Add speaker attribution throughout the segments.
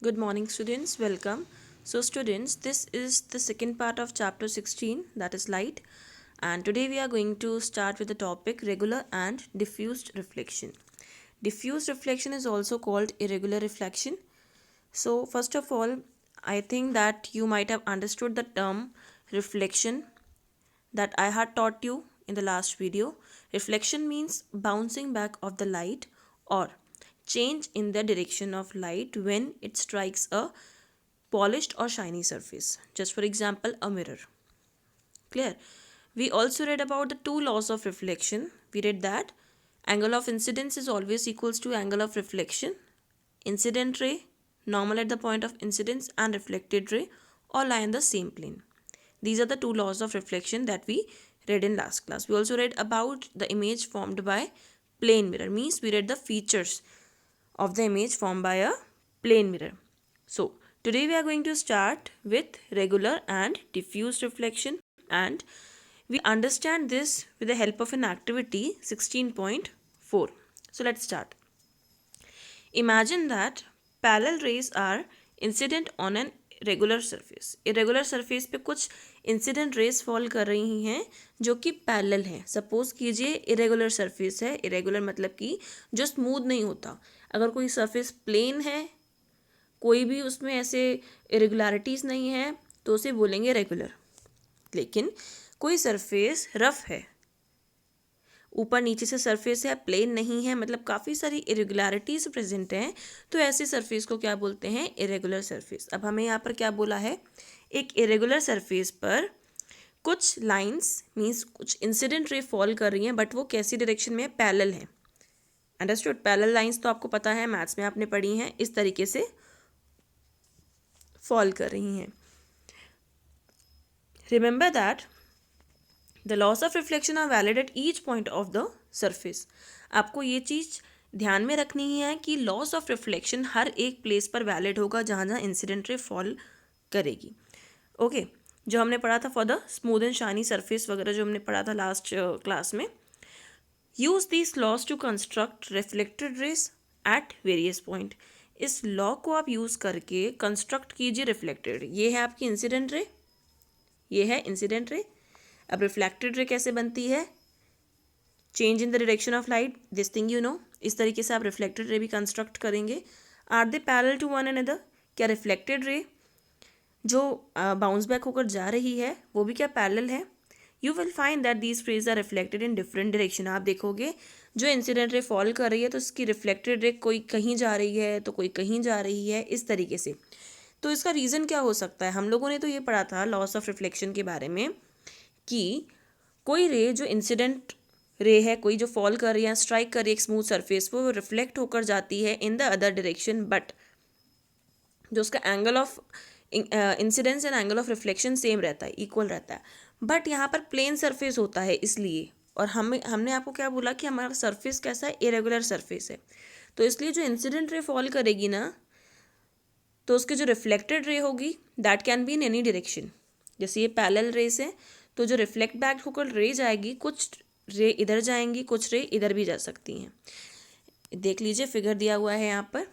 Speaker 1: Good morning, students. Welcome. So, students, this is the second part of chapter 16, that is light. And today we are going to start with the topic regular and diffused reflection. Diffused reflection is also called irregular reflection. So, first of all, I think that you might have understood the term reflection that I had taught you in the last video. Reflection means bouncing back of the light or change in the direction of light when it strikes a polished or shiny surface. Just for example, a mirror. Clear? We also read about the two laws of reflection. We read that angle of incidence is always equals to angle of reflection. Incident ray, normal at the point of incidence, and reflected ray all lie in the same plane. These are the two laws of reflection that we read in last class. We also read about the image formed by plane mirror. Means we read the features of the image formed by a plane mirror. So today we are going to start with regular and diffuse reflection, and we understand this with the help of an activity 16.4. So let's start. Imagine that parallel rays are incident on an regular surface. Irregular surface पे कुछ incident race fall कर रही हैं जो कि parallel हैं. Suppose कीजिए irregular surface है. इरेगुलर मतलब कि जो स्मूथ नहीं होता. अगर कोई सरफेस प्लेन है, कोई भी उसमें ऐसे इरेगुलरिटीज़ नहीं है, तो उसे बोलेंगे रेगुलर. लेकिन कोई सरफेस रफ है, ऊपर नीचे से सरफेस है, प्लेन नहीं है, मतलब काफ़ी सारी इरेगुलरिटीज़ प्रेजेंट हैं, तो ऐसे सरफेस को क्या बोलते हैं? Irregular surface. अब हमें यहाँ पर क्या बोला है? एक इरेगुलर सरफेस पर कुछ लाइंस मीन्स कुछ इंसिडेंट रे फॉल कर रही हैं, बट वो कैसी डायरेक्शन में? पैरेलल है. अंडरस्टूड? पैरेलल लाइंस तो आपको पता है, मैथ्स में आपने पढ़ी हैं, इस तरीके से फॉल कर रही हैं. Remember that the laws of reflection are valid at each point of the surface. आपको ये चीज़ ध्यान में रखनी है कि लॉस ऑफ रिफ्लेक्शन हर एक प्लेस पर वैलिड होगा जहाँ जहाँ इंसिडेंट रे फॉल करेगी. ओके जो हमने पढ़ा था for the smooth and shiny surface वगैरह, जो हमने पढ़ा था लास्ट क्लास में. Use this laws to construct reflected rays at various point. इस लॉ को आप यूज़ करके कंस्ट्रक्ट कीजिए रिफ्लेक्टेड. ये है आपकी इंसिडेंट रे, ये है इंसिडेंट रे. अब रिफ्लेक्टेड रे कैसे बनती है? Change in the direction of light, this thing you know. इस तरीके से आप रिफ्लेक्टेड रे भी कंस्ट्रक्ट करेंगे. Are they parallel to one another? क्या रिफ्लेक्टेड रे जो बाउंस बैक होकर जा रही है वो भी क्या पैरेलल है? You will find that these rays are reflected in different direction. आप देखोगे जो इंसिडेंट रे फॉल कर रही है तो उसकी रिफ्लेक्टेड रे कोई कहीं जा रही है तो कोई कहीं जा रही है, इस तरीके से. तो इसका रीज़न क्या हो सकता है? हम लोगों ने तो ये पढ़ा था लॉस ऑफ रिफ्लेक्शन के बारे में कि कोई रे जो इंसिडेंट रे है, कोई जो फॉल कर रही है, स्ट्राइक कर रही है एक स्मूथ सरफेस, वो रिफ्लेक्ट होकर जाती है in the other direction, but जो उसका angle of incidence and angle of reflection same रहता है, इक्वल रहता है. बट यहाँ पर प्लेन सरफेस होता है इसलिए, और हमने आपको क्या बोला कि हमारा सरफेस कैसा है? इरेगुलर सरफेस है. तो इसलिए जो इंसिडेंट रे फॉल करेगी ना, तो उसकी जो रिफ्लेक्टेड रे होगी that can be in any direction. जैसे ये पैरेलल रेस है, तो जो रिफ्लेक्ट बैक होकर रे जाएगी, कुछ रे इधर जाएंगी, कुछ रे इधर भी जा सकती हैं. देख लीजिए फिगर दिया हुआ है यहाँ पर,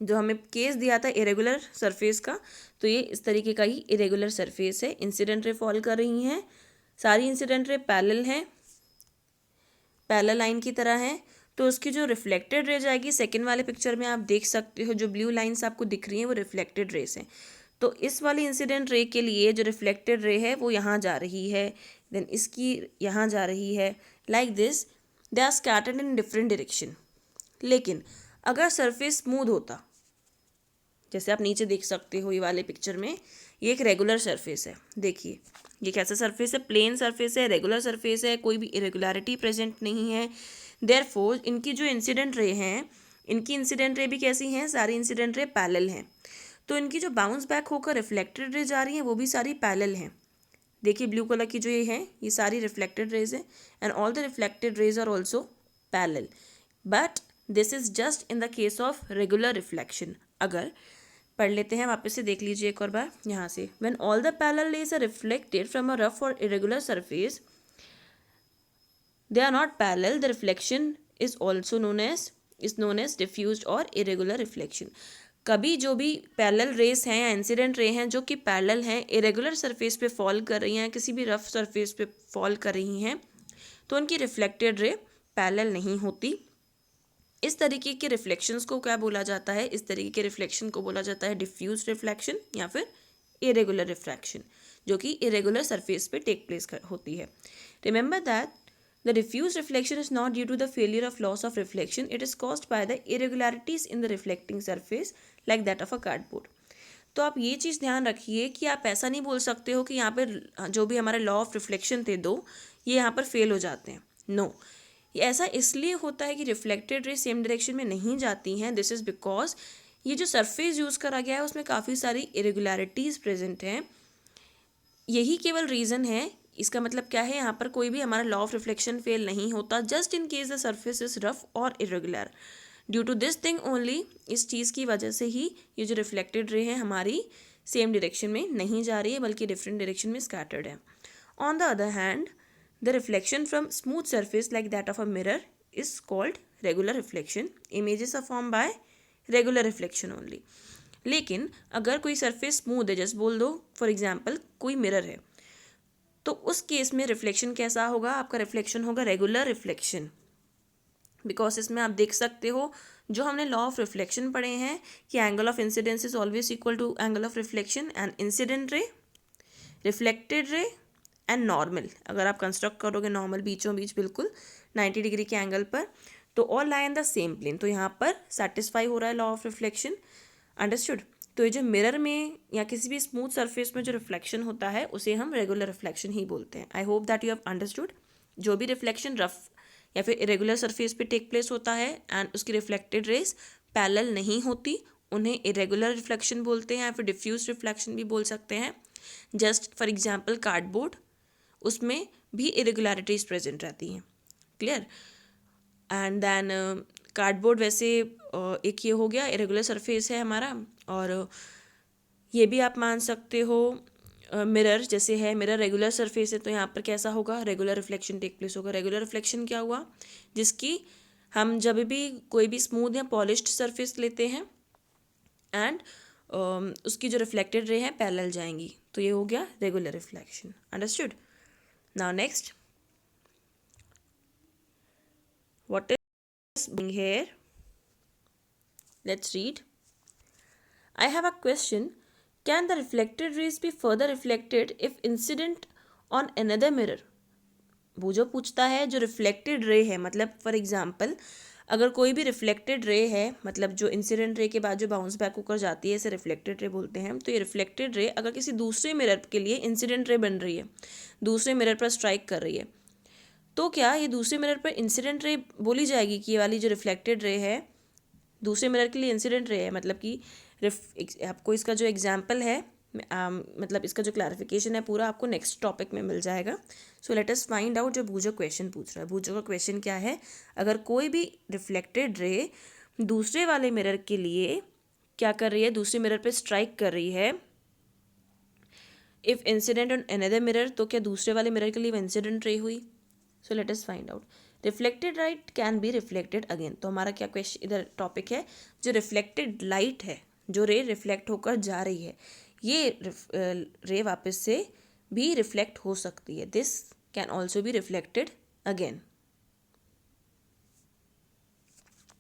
Speaker 1: जो हमें केस दिया था इरेगुलर सरफेस का, तो ये इस तरीके का ही इरेगुलर सरफेस है. इंसिडेंट रे फॉल कर रही हैं, सारी इंसिडेंट रे पैरेलल हैं, पैरेलल लाइन की तरह है. तो उसकी जो रिफ्लेक्टेड रे जाएगी, सेकंड वाले पिक्चर में आप देख सकते हो जो ब्लू लाइंस आपको दिख रही हैं वो रिफ्लेक्टेड रेस हैं. तो इस वाली इंसिडेंट रे के लिए जो रिफ्लेक्टेड रे है वो यहाँ जा रही है, देन इसकी यहाँ जा रही है, like this they are scattered in different direction. लेकिन अगर सरफेस स्मूथ होता, जैसे आप नीचे देख सकते हो ये वाले पिक्चर में, ये एक रेगुलर सरफेस है. देखिए ये कैसा सरफेस है? प्लेन सरफेस है, रेगुलर सरफेस है, कोई भी इरेगुलरिटी प्रेजेंट नहीं है. देयरफॉर इनकी जो इंसिडेंट रे हैं, इनकी इंसिडेंट रे भी कैसी हैं? सारी इंसिडेंट रे पैरेलल हैं. तो इनकी जो बाउंस बैक होकर रिफ्लेक्टेड रे जा रही हैं वो भी सारी पैरेलल हैं. देखिए ब्लू कलर की जो ये हैं, ये सारी रिफ्लेक्टेड रेज हैं, and all the reflected rays are also parallel. But this is just in the case of regular reflection. अगर पढ़ लेते हैं, वापस से देख लीजिए एक और बार यहाँ से. When all the parallel rays are reflected from a rough और irregular surface, they are not parallel, the reflection is also known as diffused or irregular reflection. कभी जो भी पैरेलल रेस हैं या इंसिडेंट रे हैं जो कि पैरेलल हैं, इरेगुलर सरफेस पे फॉल कर रही हैं, किसी भी रफ सरफेस पे फॉल कर रही हैं, तो उनकी रिफ्लेक्टेड रे पैरेलल नहीं होती। इस तरीके के रिफ्लेक्शंस को क्या बोला जाता है? इस तरीके के रिफ्लेक्शन को बोला जाता है डिफ्यूज रिफ्लेक्शन या फिर इरेगुलर रिफ्रैक्शन, जो कि इरेगुलर सरफेस पे टेक प्लेस होती है। Remember that the diffuse reflection is not due to the failure of loss of reflection, it is caused by the irregularities in the reflecting surface like that of a cardboard. तो आप ये चीज़ ध्यान रखिए कि आप ऐसा नहीं बोल सकते हो कि यहाँ पे जो भी हमारे लॉ ऑफ रिफ्लेक्शन थे दो, ये यहाँ पर फेल हो जाते हैं। नो, ऐसा इसलिए होता है कि रिफ्लेक्टेड रे सेम डायरेक्शन में नहीं जाती हैं। दिस इज़ बिकॉज ये जो सरफेस यूज़ करा गया है उसमें काफ़ी सारी इरेगुलरिटीज़ प्रेजेंट हैं। यही केवल रीज़न है। इसका मतलब क्या है? यहाँ पर कोई भी हमारा लॉ ऑफ रिफ्लेक्शन फेल नहीं होता, just in case the surface is rough और irregular. Due to this thing only, इस चीज़ की वजह से ही ये जो रिफ्लेक्टेड रे है हमारी सेम डायरेक्शन में नहीं जा रही है बल्कि डिफरेंट डायरेक्शन में स्कैटर्ड है। On the other hand, the reflection from smooth surface like that of a mirror is called regular reflection. Images are form by regular reflection only. लेकिन अगर कोई सरफेस स्मूथ है, जैसे बोल दो फॉर एग्जाम्पल कोई मिरर है, तो उस केस में रिफ्लेक्शन कैसा होगा? आपका रिफ्लेक्शन होगा रेगुलर रिफ्लेक्शन, बिकॉज इसमें आप देख सकते हो जो हमने लॉ ऑफ रिफ्लेक्शन पढ़े हैं कि angle of incidence is always equal to angle of reflection and incident ray, reflected ray and normal. अगर आप कंस्ट्रक्ट करोगे नॉर्मल बीचों बीच बिल्कुल 90 डिग्री के एंगल पर, तो all lie in the same plane, तो यहाँ पर सेटिस्फाई हो रहा है लॉ ऑफ रिफ्लेक्शन। अंडरस्टूड? तो ये जो मिरर में या किसी भी स्मूथ सरफेस में जो रिफ्लेक्शन होता है उसे हम रेगुलर रिफ्लेक्शन ही बोलते हैं। I hope that you have understood. जो भी रिफ्लेक्शन रफ या फिर इरेगुलर सरफेस पे टेक प्लेस होता है एंड उसकी रिफ्लेक्टेड रेस पैरेलल नहीं होती, उन्हें इरेगुलर रिफ्लेक्शन बोलते हैं या फिर डिफ्यूज रिफ्लेक्शन भी बोल सकते हैं। जस्ट फॉर एग्जाम्पल कार्डबोर्ड, उसमें भी इरेगुलरिटीज प्रेजेंट रहती हैं। क्लियर? एंड देन कार्डबोर्ड वैसे एक ये हो गया इरेगुलर सरफेस है हमारा, और ये भी आप मान सकते हो मिरर जैसे है, मिरर रेगुलर सरफेस है, तो यहाँ पर कैसा होगा? रेगुलर रिफ्लेक्शन टेक प्लेस होगा। रेगुलर रिफ्लेक्शन क्या हुआ? जिसकी हम जब भी कोई भी स्मूथ या पॉलिश्ड सरफेस लेते हैं एंड उसकी जो रिफ्लेक्टेड रे है पैरेलल जाएंगी, तो ये हो गया regular reflection. Understood? Now next, what is being here? Let's read. I have a question. Can the reflected rays be further reflected if incident on another mirror? वो जो पूछता है जो रिफ्लेक्टेड रे है, मतलब फॉर एग्जांपल अगर कोई भी रिफ्लेक्टेड रे है, मतलब जो इंसिडेंट रे के बाद जो बाउंस बैक होकर जाती है, इसे रिफ्लेक्टेड रे बोलते हैं। तो ये रिफ्लेक्टेड रे अगर किसी दूसरे मिरर के लिए इंसिडेंट रे बन रही है, दूसरे मिरर पर स्ट्राइक कर रही है, तो क्या ये दूसरे मिरर पर इंसिडेंट रे बोली जाएगी कि ये वाली जो रिफ्लेक्टेड रे है दूसरे मिरर के लिए इंसिडेंट रे है? मतलब कि आपको इसका जो एग्जाम्पल है, मतलब इसका जो क्लैरिफिकेशन है पूरा आपको नेक्स्ट टॉपिक में मिल जाएगा। सो लेट अस फाइंड आउट जो भूजो क्वेश्चन पूछ रहा है। भूजो का क्वेश्चन क्या है? अगर कोई भी रिफ्लेक्टेड रे दूसरे वाले मिरर के लिए क्या कर रही है? दूसरे मिरर पे स्ट्राइक कर रही है। If incident on another mirror, तो क्या दूसरे वाले मिरर के लिए इंसिडेंट रे हुई? सो let us find out. Reflected light can be reflected again. तो हमारा क्या क्वेश्चन इधर टॉपिक है? जो रिफ्लेक्टेड लाइट है, जो रे रिफ्लेक्ट होकर जा रही है, ये रे वापस से भी रिफ्लेक्ट हो सकती है। This can also be reflected again.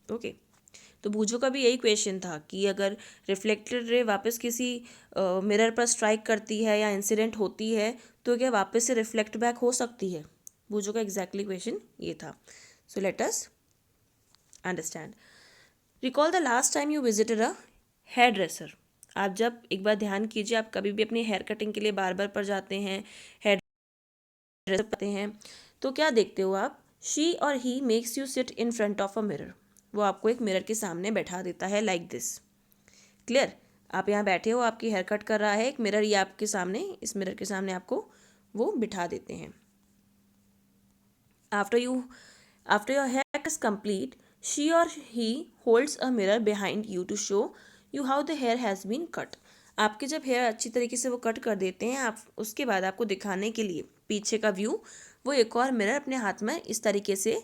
Speaker 1: Okay, तो भूजो का भी यही क्वेश्चन था कि अगर रिफ्लेक्टेड रे वापस किसी मिरर पर स्ट्राइक करती है या इंसिडेंट होती है, तो क्या वापस से रिफ्लेक्ट बैक हो सकती है? भूजो का एग्जैक्टली क्वेश्चन ये था। So let us understand. Recall the last time you visited a hairdresser. आप जब एक बार ध्यान कीजिए, आप कभी भी अपनी हेयर कटिंग के लिए बार्बर पर जाते हैं, हेयर ड्रेसर पाते हैं, तो क्या देखते हो आप? शी और he makes you sit in front of a mirror. वो आपको एक मिरर के सामने बैठा देता है लाइक दिस। क्लियर? आप यहाँ बैठे हो, आपकी हेयर कट कर रहा है एक मिरर, ये आपके सामने, इस मिरर के सामने आपको वो बिठा देते हैं। After your hair is complete, she or he holds a mirror behind you to show you how the hair has been cut. आपके जब हेयर अच्छी तरीके से वो कट कर देते हैं, आप उसके बाद आपको दिखाने के लिए पीछे का व्यू, वो एक और मिरर अपने हाथ में इस तरीके से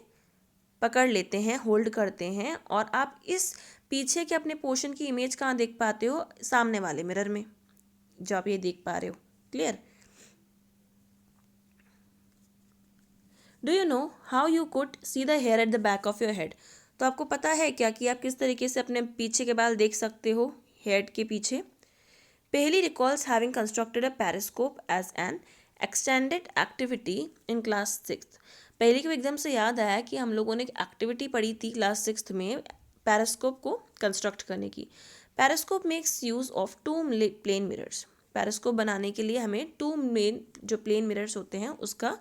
Speaker 1: पकड़ लेते हैं, होल्ड करते हैं, और आप इस पीछे के अपने पोर्शन की इमेज कहाँ देख पाते हो? सामने वाले मिरर में, जो आप ये देख पा रहे हो। Clear? Do you know how you could see the hair at the back of your head? तो आपको पता है क्या कि आप किस तरीके से अपने पीछे के बाल देख सकते हो हेड के पीछे? पहली recalls having constructed a periscope as an extended activity in class 6th। पहली को एकदम से याद आया कि हम लोगों ने एक एक्टिविटी पढ़ी थी क्लास 6th में पेरिस्कोप को कंस्ट्रक्ट करने की। Periscope makes use of two plane mirrors. Periscope बनाने के लिए हमें टू मेन जो प्लेन मिरर्स होते हैं उसका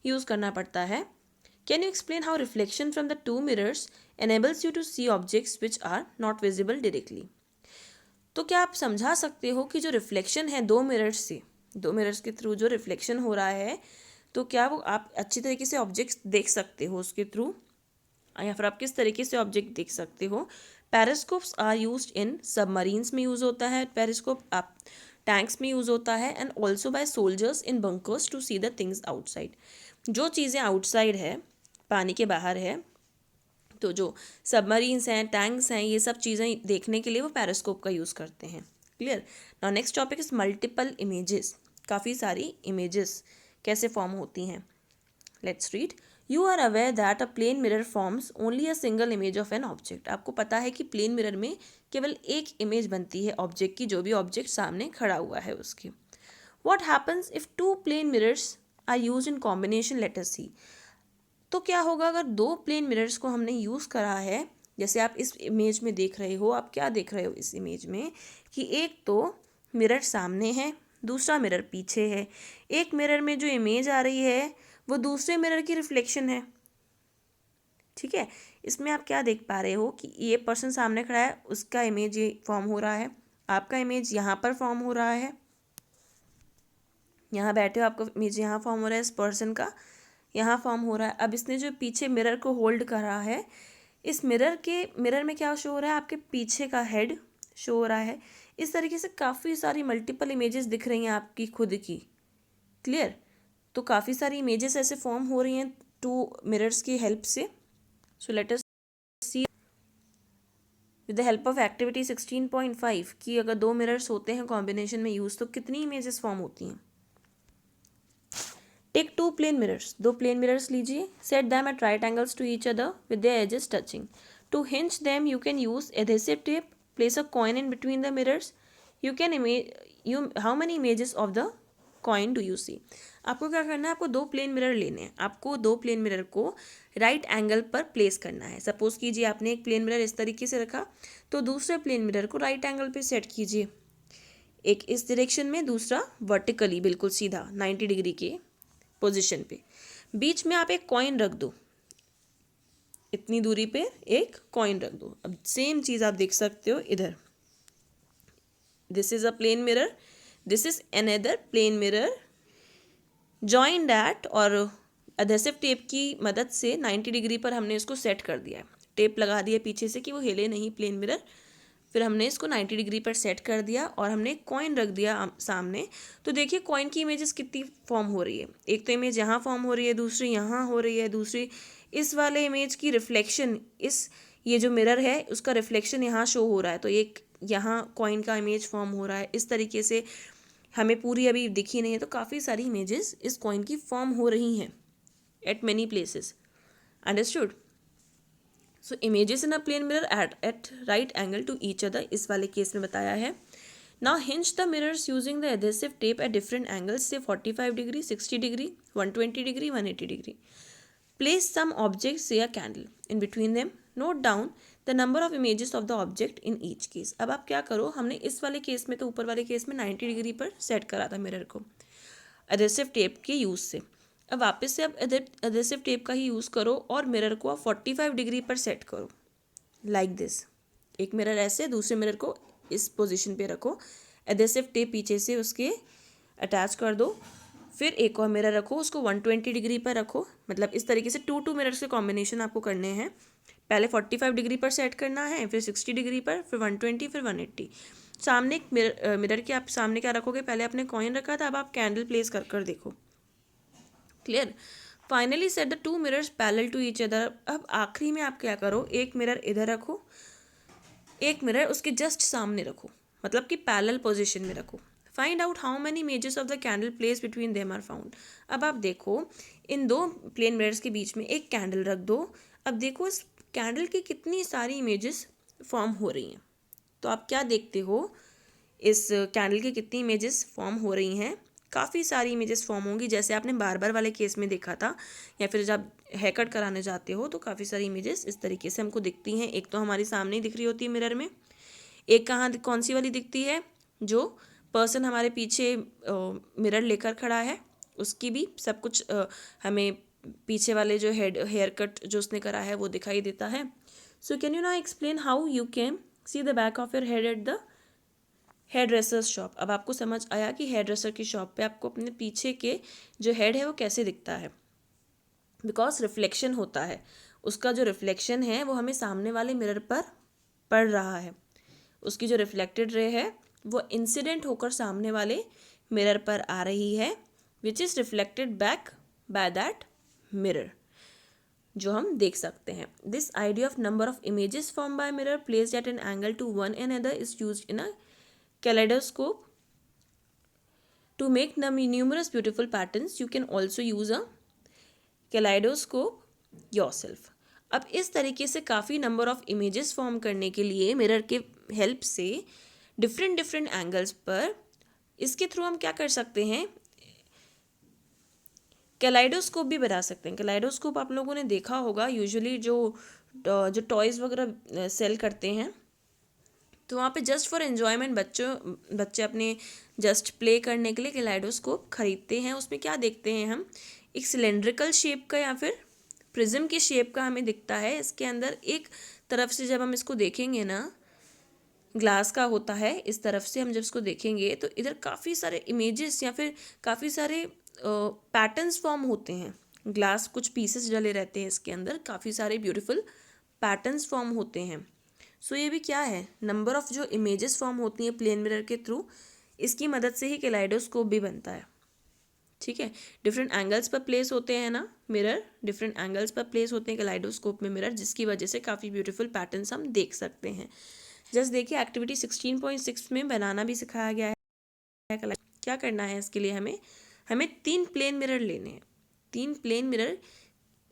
Speaker 1: यूज़ करना पड़ता है। Can you explain how reflection from the two mirrors enables you to see objects which are not visible directly? तो क्या आप समझा सकते हो कि जो रिफ्लेक्शन है दो मिरर्स के थ्रू जो रिफ्लेक्शन हो रहा है, तो क्या वो आप अच्छी तरीके से ऑब्जेक्ट्स देख सकते हो उसके थ्रू, या फिर आप किस तरीके से ऑब्जेक्ट देख सकते हो? Periscopes are used in submarines में यूज़ होता है पेरिस्कोप, आप टैंक्स में यूज़ होता है, and also by soldiers in bunkers to see the things outside. जो चीज़ें आउटसाइड है, पानी के बाहर है, तो जो सबमरीन्स हैं, टैंक्स हैं, ये सब चीज़ें देखने के लिए वो पेरिस्कोप का यूज़ करते हैं। Clear? Now next topic is multiple images. काफ़ी सारी इमेजेस कैसे फॉर्म होती हैं? Let's read. You are aware that a plane mirror forms only a single image of an object. आपको पता है कि प्लेन मिरर में केवल एक इमेज बनती है ऑब्जेक्ट की, जो भी ऑब्जेक्ट सामने खड़ा हुआ है उसकी। What happens if two plane mirrors are use in combination? Let us see. तो क्या होगा अगर दो प्लेन मिरर्स को हमने यूज़ करा है? जैसे आप इस इमेज में देख रहे हो, आप क्या देख रहे हो इस इमेज में कि एक तो मिरर सामने है, दूसरा मिरर पीछे है। एक मिरर में जो इमेज आ रही है वो दूसरे मिरर की रिफ्लेक्शन है। ठीक है, इसमें आप क्या देख पा रहे हो कि ये पर्सन सामने खड़ा है, उसका इमेज ये फॉर्म हो रहा है, आपका इमेज यहाँ पर फॉर्म हो रहा है, यहाँ बैठे हो, आपका इमेज यहाँ फॉर्म हो रहा है, इस पर्सन का यहाँ फॉर्म हो रहा है। अब इसने जो पीछे मिरर को होल्ड करा है, इस मिरर में क्या शो हो रहा है? आपके पीछे का हेड शो हो रहा है। इस तरीके से काफ़ी सारी मल्टीपल इमेजेस दिख रही हैं आपकी खुद की। क्लियर? तो काफ़ी सारी इमेजेस ऐसे फॉर्म हो रही हैं टू मिरर्स की हेल्प से। So let us see with the help of activity 16.5 कि अगर दो मिरर्स होते हैं कॉम्बिनेशन में यूज़, तो कितनी इमेजेस फॉर्म होती हैं? Take two plane mirrors. दो प्लेन मिरर्स लीजिए, set them at right angles to each other with their edges touching. To hinge them you can use adhesive tape, place a coin in between the mirrors. How many images of the coin do you see? आपको क्या करना है? आपको दो plane mirror लेने हैं, आपको दो प्लेन मिरर को राइट एंगल पर प्लेस करना है। सपोज कीजिए आपने एक प्लेन मिरर इस तरीके से रखा, तो दूसरे प्लेन मिरर को राइट एंगल पे सेट कीजिए, एक इस डायरेक्शन में, दूसरा वर्टिकली बिल्कुल सीधा 90 डिग्री के पोजीशन पे। बीच में आप एक कॉइन रख दो, इतनी दूरी पे एक कॉइन रख दो। अब सेम चीज़ आप देख सकते हो इधर, this is a plane mirror, this is another plane mirror join that, और एडहेसिव टेप की मदद से 90 डिग्री पर हमने इसको सेट कर दिया है। टेप लगा दिया पीछे से कि वो हिले नहीं प्लेन मिरर, फिर हमने इसको 90 डिग्री पर सेट कर दिया और हमने कॉइन रख दिया सामने। तो देखिए कॉइन की इमेजेस कितनी फॉर्म हो रही है। एक तो इमेज यहाँ फॉर्म हो रही है, दूसरी यहाँ हो रही है, दूसरी इस वाले इमेज की रिफ्लेक्शन, ये जो मिरर है उसका रिफ्लेक्शन यहाँ शो हो रहा है, तो एक यहाँ कॉइन का इमेज फॉर्म हो रहा है। इस तरीके से हमें पूरी अभी दिखी नहीं है, तो काफ़ी सारी इमेजेस इस कॉइन की फॉर्म हो रही हैं at many places. Understood? So images in a plane mirror at right angle to each other, इस वाले केस में बताया है। Now hinge the mirrors using the adhesive tape at different angles, say 45 degree, 60 degree, 120 degree, 180 degree. Place some object say a candle in between them, note down the number of images of the object in each case. अब आप क्या करो, हमने इस वाले case में, तो ऊपर वाले केस में 90 डिग्री पर सेट करा था मिरर को एडहेसिव टेप के यूज़ से। अब वापस से आप एडहेसिव टेप का ही यूज़ करो और मिरर को आप 45 डिग्री पर सेट करो, लाइक दिस। एक मिरर ऐसे, दूसरे मिरर को इस पोजीशन पे रखो, एडहेसिव टेप पीछे से उसके अटैच कर दो, फिर एक और मिरर रखो, उसको 120 डिग्री पर रखो। मतलब इस तरीके से टू मिरर्स के कॉम्बिनेशन आपको करने हैं। पहले 45 डिग्री पर सेट करना है, फिर 60 डिग्री पर, फिर 120, फिर 180। सामने एक मिरर के आप सामने क्या रखोगे? पहले आपने कॉइन रखा था, अब आप कैंडल प्लेस कर देखो। Clear? Finally set the two mirrors parallel to each other. अब आखिरी में आप क्या करो, एक मिरर इधर रखो, एक मिरर उसके जस्ट सामने रखो, मतलब कि पैरेलल पोजीशन में रखो। Find out how many images of the candle place between them are found. अब आप देखो इन दो प्लेन मिरर्स के बीच में एक कैंडल रख दो। अब देखो इस कैंडल की कितनी सारी इमेजेस फॉर्म हो रही हैं। तो आप क्या देखते हो, इस कैंडल की कितनी इमेजेस फॉर्म हो रही हैं, काफ़ी सारी इमेजेस फॉर्म होंगी, जैसे आपने बार वाले केस में देखा था, या फिर जब हेयर कट कराने जाते हो तो काफ़ी सारी इमेजेस इस तरीके से हमको दिखती हैं। एक तो हमारी सामने ही दिख रही होती है मिरर में, एक कहाँ कौन सी वाली दिखती है, जो पर्सन हमारे पीछे मिरर लेकर खड़ा है उसकी भी सब कुछ हमें पीछे वाले जो हेयर कट जो उसने करा है वो दिखाई देता है। So can you now explain how you can see the back of your head at the hairdresser's shop. अब आपको समझ आया कि हेयर ड्रेसर की शॉप पे आपको अपने पीछे के जो हेड है वो कैसे दिखता है, बिकॉज रिफ्लेक्शन होता है, उसका जो रिफ्लेक्शन है वो हमें सामने वाले मिरर पर पड़ रहा है, उसकी जो रिफ्लेक्टेड रे है वो इंसिडेंट होकर सामने वाले मिरर पर आ रही है, which is reflected back by that mirror, जो हम देख सकते हैं। This idea of number of images form by mirror placed at an angle to one another is used in a kaleidoscope to make numerous beautiful patterns. You can also use a kaleidoscope yourself. अब इस तरीके से काफ़ी number of images form करने के लिए mirror के help से डिफरेंट डिफरेंट एंगल्स पर इसके थ्रू हम क्या कर सकते हैं, कैलाइडोस्कोप भी बना सकते हैं। कैलाइडोस्कोप आप लोगों ने देखा होगा, यूजुअली जो टॉयज़ वगैरह सेल करते हैं तो वहाँ पे जस्ट फॉर एन्जॉयमेंट बच्चे अपने जस्ट प्ले करने के लिए कैलाइडोस्कोप खरीदते हैं। उसमें क्या देखते हैं हम, एक सिलेंड्रिकल शेप का या फिर प्रिज्म की शेप का हमें दिखता है। इसके अंदर एक तरफ से जब हम इसको देखेंगे ना, ग्लास का होता है, इस तरफ से हम जब इसको देखेंगे तो इधर काफ़ी सारे इमेजेस या फिर काफ़ी सारे पैटर्न्स फॉर्म होते हैं। ग्लास कुछ पीसेस डले रहते हैं इसके अंदर, काफ़ी सारे ब्यूटीफुल पैटर्न्स फॉर्म होते हैं। सो ये भी क्या है, नंबर ऑफ जो इमेजेस फॉर्म होती हैं प्लेन मिरर के थ्रू, इसकी मदद से ही कैलाइडोस्कोप भी बनता है। ठीक है, डिफरेंट एंगल्स पर प्लेस होते हैं ना मिरर, डिफरेंट एंगल्स पर प्लेस होते हैं कैलाइडोस्कोप में मिरर, जिसकी वजह से काफ़ी ब्यूटीफुल पैटर्न्स हम देख सकते हैं। जस्ट देखिए एक्टिविटी 16.6 में बनाना भी सिखाया गया है। क्या करना है इसके लिए, हमें 3 प्लेन मिरर लेने हैं। 3 प्लेन मिरर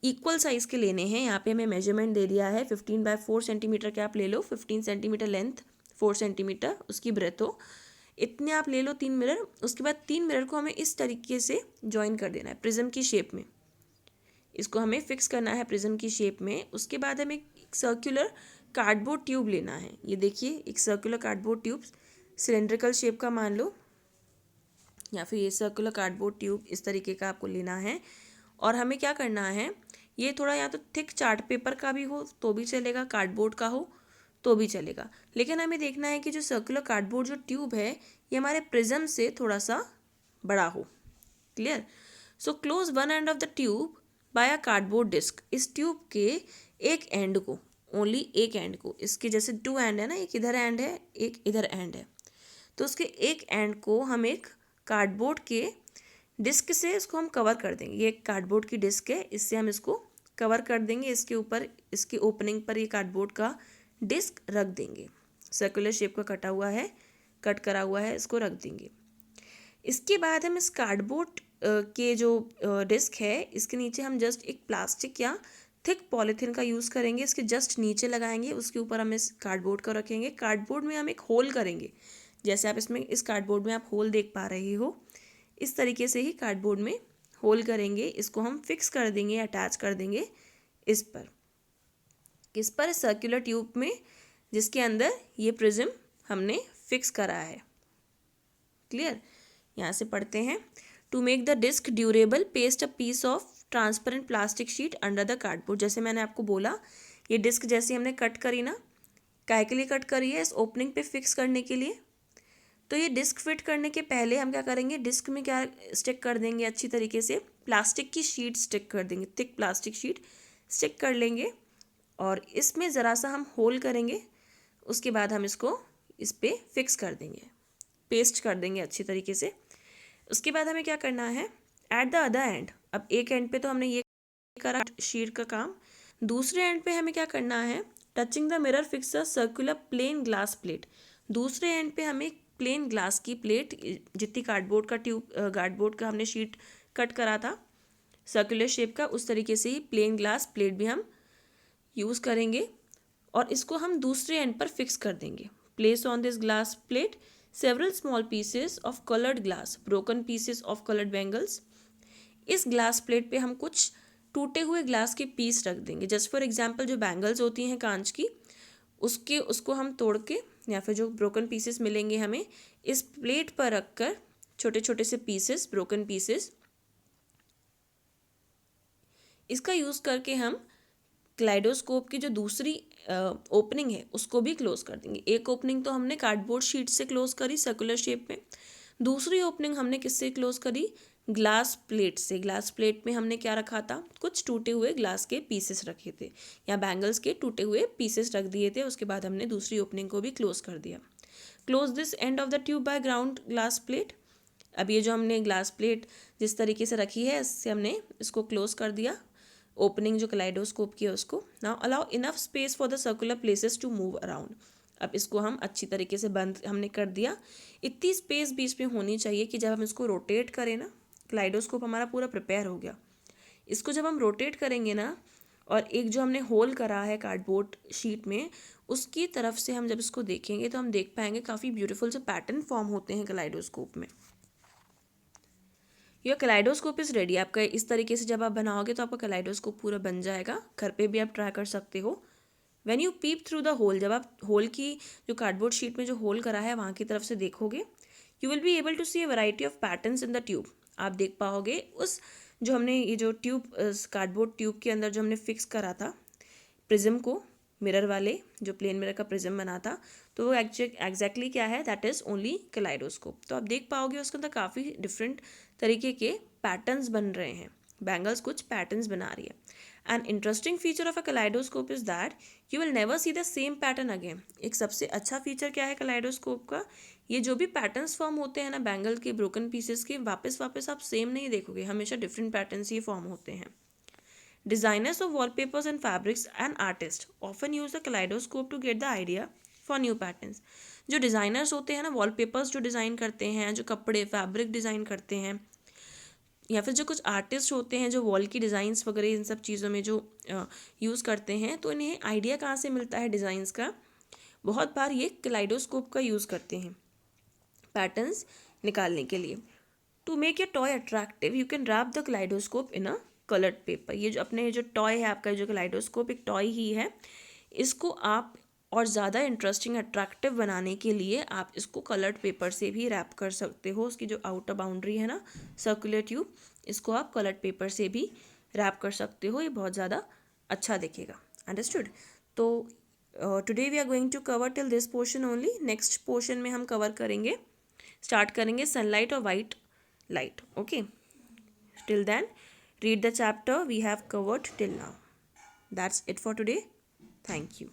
Speaker 1: इक्वल साइज़ के लेने हैं। यहाँ पे हमें मेजरमेंट दे दिया है 15 बाय 4 सेंटीमीटर के आप ले लो, 15 सेंटीमीटर लेंथ, 4 सेंटीमीटर उसकी ब्रेथ हो, इतने आप ले लो 3 मिरर। उसके बाद 3 मिरर को हमें इस तरीके से जॉइन कर देना है प्रिज्म की शेप में, इसको हमें फिक्स करना है प्रिज्म की शेप में। उसके बाद हमें एक सर्कुलर कार्डबोर्ड ट्यूब लेना है। ये देखिए एक circular cardboard tube cylindrical shape का मान लो, या फिर ये सर्कुलर कार्डबोर्ड ट्यूब इस तरीके का आपको लेना है। और हमें क्या करना है, ये थोड़ा या तो थिक चार्ट पेपर का भी हो तो भी चलेगा, कार्डबोर्ड का हो तो भी चलेगा, लेकिन हमें देखना है कि जो सर्कुलर कार्डबोर्ड जो ट्यूब है ये हमारे प्रिज्म से थोड़ा सा बड़ा हो। Clear? So close one end of the tube by a cardboard disc. इस ट्यूब के एक एंड को, ओनली एक एंड को, इसके जैसे 2 एंड है ना, एक इधर एंड है एक इधर एंड है, तो उसके एक एंड को हम एक कार्डबोर्ड के डिस्क से इसको हम कवर कर देंगे। ये एक कार्डबोर्ड की डिस्क है, इससे हम इसको कवर कर देंगे। इसके ऊपर इसकी ओपनिंग पर ये कार्डबोर्ड का डिस्क रख देंगे, सर्कुलर शेप का कटा हुआ है, कट करा हुआ है, इसको रख देंगे। इसके बाद हम इस कार्डबोर्ड के जो डिस्क है इसके नीचे हम जस्ट एक प्लास्टिक या थिक पॉलीथीन का यूज़ करेंगे, इसके जस्ट नीचे लगाएंगे, उसके ऊपर हम इस कार्डबोर्ड को रखेंगे। कार्डबोर्ड में हम एक होल करेंगे, जैसे आप इसमें इस कार्डबोर्ड में आप होल देख पा रहे हो, इस तरीके से ही कार्डबोर्ड में होल करेंगे। इसको हम फिक्स कर देंगे, अटैच कर देंगे इस पर, किस पर, सर्कुलर ट्यूब में जिसके अंदर ये प्रिज्म हमने फिक्स करा है। क्लियर? यहाँ से पढ़ते हैं, to make the disc durable paste a piece of transparent plastic sheet under the cardboard. जैसे मैंने आपको बोला ये डिस्क जैसे हमने कट करी ना, काहे के लिए कट करी है, इस ओपनिंग पे फिक्स करने के लिए। तो ये डिस्क फिट करने के पहले हम क्या करेंगे, डिस्क में क्या स्टिक कर देंगे, अच्छी तरीके से प्लास्टिक की शीट स्टिक कर देंगे, थिक प्लास्टिक शीट स्टिक कर लेंगे और इसमें ज़रा सा हम होल करेंगे। उसके बाद हम इसको इस पर फिक्स कर देंगे, पेस्ट कर देंगे अच्छी तरीके से। उसके बाद हमें क्या करना है, एट द अदर एंड, अब एक एंड पे तो हमने ये करा शीट का काम, दूसरे एंड पे हमें क्या करना है, touching the mirror fix a circular plane glass plate. दूसरे एंड पे हमें प्लेन ग्लास की प्लेट, जितनी कार्डबोर्ड का हमने शीट कट करा था सर्कुलर शेप का, उस तरीके से ही प्लेन ग्लास प्लेट भी हम यूज़ करेंगे और इसको हम दूसरे एंड पर फिक्स कर देंगे। Place on this glass plate several small pieces of coloured glass, broken pieces of coloured bangles. इस ग्लास प्लेट पे हम कुछ टूटे हुए ग्लास के पीस रख देंगे। जस्ट फॉर एग्जांपल जो बैंगल्स होती हैं कांच की, उसको हम तोड़ के या फिर जो ब्रोकन पीसेस मिलेंगे हमें, इस प्लेट पर रखकर छोटे छोटे से पीसेस, ब्रोकन पीसेस, इसका यूज़ करके हम क्लाइडोस्कोप की जो दूसरी ओपनिंग है उसको भी क्लोज कर देंगे। एक ओपनिंग तो हमने कार्डबोर्ड शीट से क्लोज करी सर्कुलर शेप में, दूसरी ओपनिंग हमने किससे क्लोज करी, ग्लास प्लेट से। ग्लास प्लेट में हमने क्या रखा था, कुछ टूटे हुए ग्लास के पीसेस रखे थे या बैंगल्स के टूटे हुए पीसेस रख दिए थे। उसके बाद हमने दूसरी ओपनिंग को भी क्लोज कर दिया। Close this and of the tube bye ground glass plate. अब ये जो हमने ग्लास प्लेट जिस तरीके से रखी है, इससे हमने इसको क्लोज कर दिया, ओपनिंग जो कलाइडोस्कोप की है उसको। Now allow enough space for the circular places to move around. अब इसको हम अच्छी तरीके से बंद हमने कर दिया। इतनी स्पेस बीच में होनी चाहिए कि जब हम इसको रोटेट करें ना, कलाइडोस्कोप हमारा पूरा प्रिपेयर हो गया। इसको जब हम रोटेट करेंगे ना, और एक जो हमने होल करा है कार्डबोर्ड शीट में, उसकी तरफ से हम जब इसको देखेंगे तो हम देख पाएंगे काफ़ी ब्यूटीफुल से पैटर्न फॉर्म होते हैं कलाइडोस्कोप में। Your kaleidoscope is ready. आपका इस तरीके से जब आप बनाओगे तो आपका कलाइडोस्कोप पूरा बन जाएगा। घर पे भी आप ट्राई कर सकते हो। When you peep through the hole, जब आप होल की जो कार्डबोर्ड शीट में जो होल करा है वहाँ की तरफ से देखोगे, you will be able to see a variety of patterns in the tube. आप देख पाओगे उस जो हमने ये जो ट्यूब कार्डबोर्ड ट्यूब के अंदर जो हमने फिक्स करा था प्रिज्म को, मिरर वाले जो प्लेन मिरर का प्रिज्म बना था, तो वो एग्जैक्टली क्या है, दैट इज़ ओनली कलाइडोस्कोप। तो आप देख पाओगे उसके अंदर काफ़ी डिफरेंट तरीके के पैटर्न्स बन रहे हैं। बैंगल्स कुछ पैटर्न्स बना रही है। An interesting feature of a kaleidoscope is that you will never see the same pattern again. एक सबसे अच्छा फीचर क्या है कलाइडोस्कोप का, ये जो भी पैटर्न्स फॉर्म होते हैं ना बैंगल के, ब्रोकन पीसेस के, वापस आप सेम नहीं देखोगे, हमेशा डिफरेंट पैटर्न्स ही फॉर्म होते हैं। Designers of wallpapers and fabrics and artists often use the kaleidoscope to get the idea for new patterns. जो डिज़ाइनर्स होते हैं ना, वॉलपेपर्स जो डिज़ाइन करते हैं, जो कपड़े फैब्रिक डिज़ाइन करते हैं, या फिर जो कुछ आर्टिस्ट होते हैं जो वॉल की डिज़ाइंस वगैरह इन सब चीज़ों में जो यूज़ करते हैं, तो इन्हें आइडिया कहाँ से मिलता है डिज़ाइंस का, बहुत बार ये कलाइडोस्कोप का यूज़ करते हैं पैटर्न्स निकालने के लिए। To make your toy attractive you can wrap the kaleidoscope in a coloured paper. ये जो अपने जो टॉय है आपका, जो कलाइडोस्कोप एक टॉय ही है, इसको आप और ज़्यादा इंटरेस्टिंग अट्रैक्टिव बनाने के लिए आप इसको कलर्ड पेपर से भी रैप कर सकते हो। उसकी जो आउटर बाउंड्री है ना सर्कुलर ट्यूब, इसको आप कलर्ड पेपर से भी रैप कर सकते हो, ये बहुत ज़्यादा अच्छा दिखेगा। अंडरस्टूड। तो today we are going to cover till this portion only. Next portion में हम कवर करेंगे, स्टार्ट करेंगे सनलाइट और white light. Okay, till then read the chapter we have covered till now. That's it for today. Thank you.